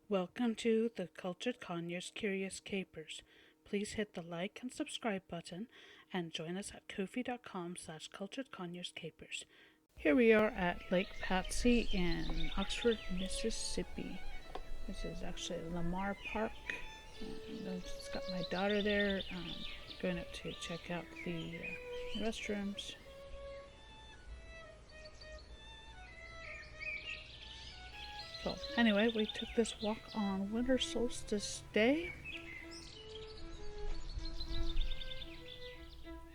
Welcome to the Cultured Conyers Curious Capers. Please hit the like and subscribe button and join us at ko-fi.com/culturedconyerscapers. Here we are at Lake Patsy in Oxford, Mississippi. This is actually Lamar Park. I've just got my daughter there. Going up to check out the restrooms. So anyway, we took this walk on winter solstice day.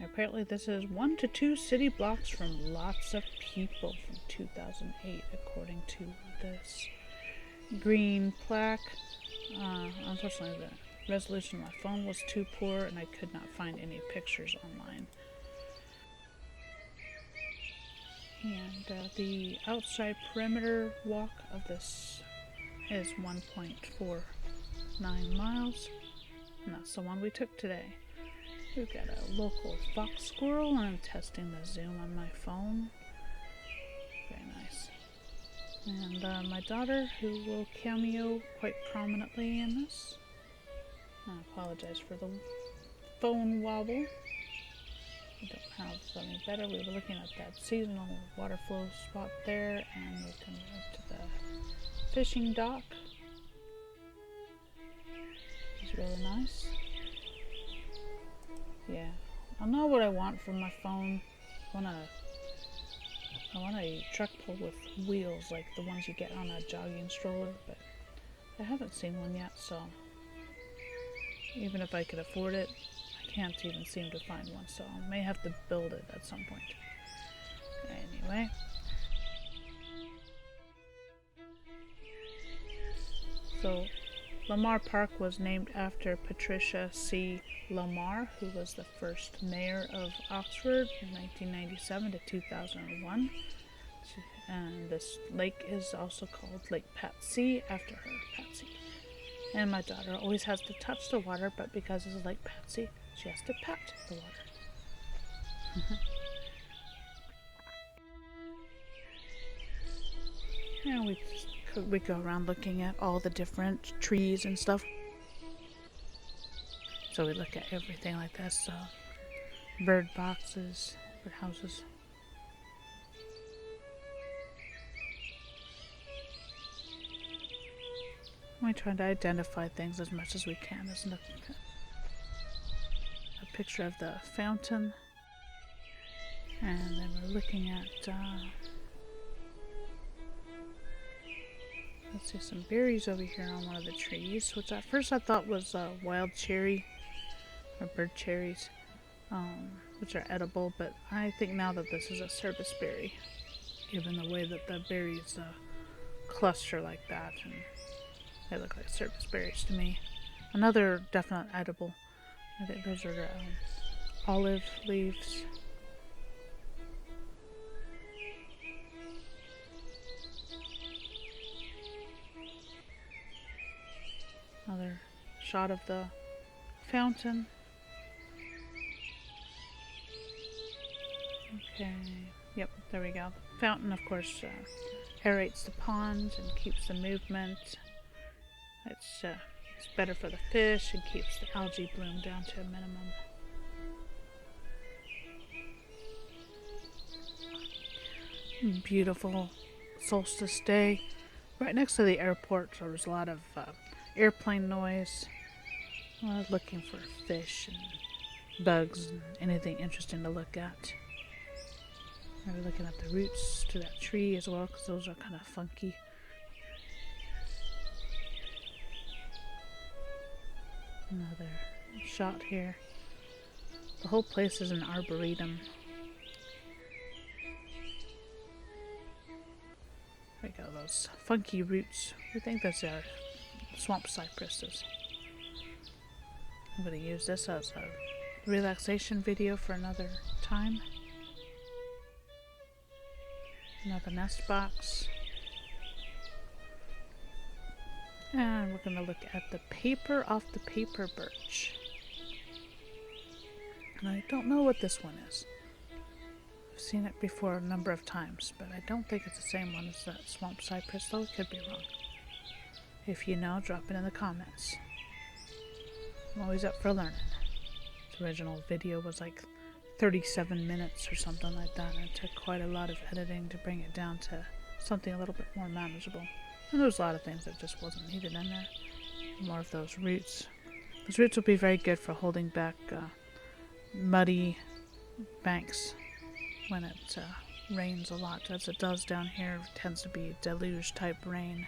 Apparently this is 1 to 2 city blocks from lots of people from 2008, according to this green plaque. Unfortunately, the resolution of my phone was too poor and I could not find any pictures online. And the outside perimeter walk of this is 1.49 miles, and that's the one we took today. We've got a local fox squirrel, and I'm testing the zoom on my phone. Very nice. And my daughter, who will cameo quite prominently in this. I apologize for the phone wobble. I don't have any better. We were looking at that seasonal water flow spot there, and we come up to the fishing dock. It's really nice. Yeah, I know what I want from my phone. I want a truck pull with wheels like the ones you get on a jogging stroller, but I haven't seen one yet, so even if I could afford it, I can't even seem to find one, so I may have to build it at some point. Anyway. So, Lamar Park was named after Patricia C. Lamar, who was the first mayor of Oxford from 1997 to 2001. And this lake is also called Lake Patsy after her, Patsy. And my daughter always has to touch the water, but because it's Lake Patsy, she has to pat the water. And we go around looking at all the different trees and stuff. So we look at everything like this. Bird boxes, bird houses. We try to identify things as much as we can. There's a picture of the fountain. And then we're looking at let's see, some berries over here on one of the trees, which at first I thought was wild cherry or bird cherries, which are edible, but I think now that this is a service berry, given the way that the berries cluster like that, and they look like service berries to me. Another definite edible. I think those are olive leaves. Another shot of the fountain. Okay, yep, there we go. The fountain, of course, aerates the pond and keeps the movement. It's better for the fish and keeps the algae bloom down to a minimum. Beautiful solstice day. Right next to the airport, so there's a lot of airplane noise. Looking for fish and bugs and anything interesting to look at. We're looking at the roots to that tree as well, because those are kind of funky. Another shot here. The whole place is an arboretum. There we go, those funky roots. We think those are swamp cypresses. I'm going to use this as a relaxation video for another time. Another nest box. And we're going to look at the paper off the paper birch. And I don't know what this one is. I've seen it before a number of times, but I don't think it's the same one as that swamp cypress, though it could be wrong. If you know, drop it in the comments. I'm always up for learning. The original video was like 37 minutes or something like that, and it took quite a lot of editing to bring it down to something a little bit more manageable. And there was a lot of things that just wasn't needed in there. More of those roots. Those roots will be very good for holding back muddy banks when it rains a lot, as it does down here. It tends to be deluge type rain.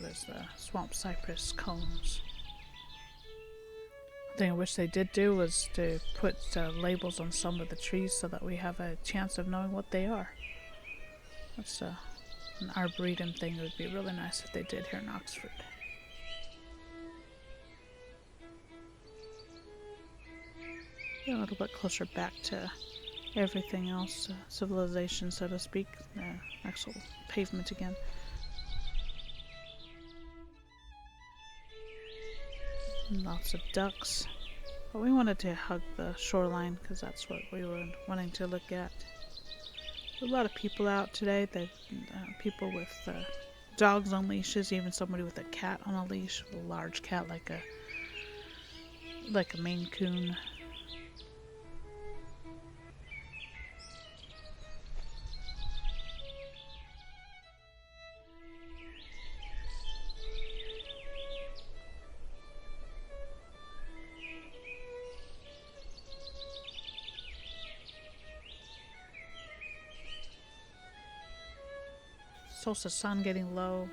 There's the swamp cypress cones. The thing I wish they did do was to put labels on some of the trees so that we have a chance of knowing what they are. That's an arboretum thing. It would be really nice if they did here in Oxford. A little bit closer back to everything else, civilization, so to speak, actual pavement again. Lots of ducks. But we wanted to hug the shoreline because that's what we were wanting to look at. A lot of people out today. People with dogs on leashes, even somebody with a cat on a leash, a large cat like a Maine Coon. Solstice sun getting low.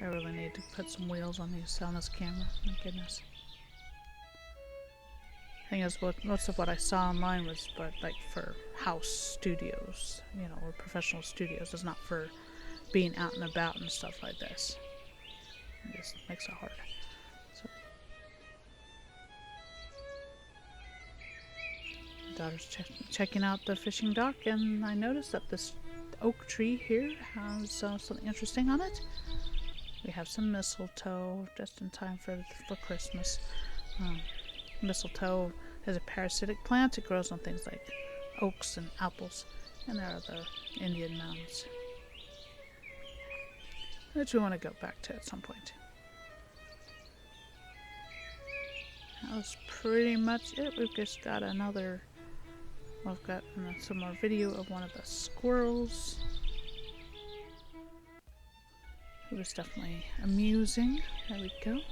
I really need to put some wheels on this camera. My goodness. Thing is, most of what I saw online was like for house studios, or professional studios. It's not for being out and about and stuff like this. It just makes it hard. So, daughter's checking out the fishing dock, and I noticed that this oak tree here has something interesting on it. We have some mistletoe just in time for Christmas. Mistletoe is a parasitic plant. It grows on things like oaks and apples, and there are the Indian mounds, which we want to go back to at some point. That was pretty much it. We've just got I've got some more video of one of the squirrels. It was definitely amusing. There we go.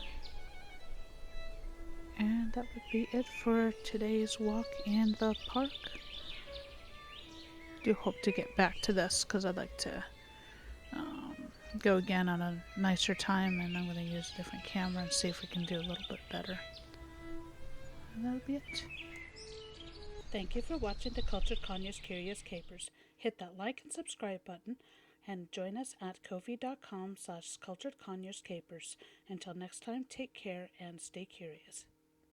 And that would be it for today's walk in the park. I do hope to get back to this because I'd like to go again on a nicer time, and I'm going to use a different camera and see if we can do a little bit better. And that would be it. Thank you for watching the Cultured Conyers Curious Capers. Hit that like and subscribe button, and join us at ko-fi.com/culturedconyerscapers. Until next time, take care and stay curious.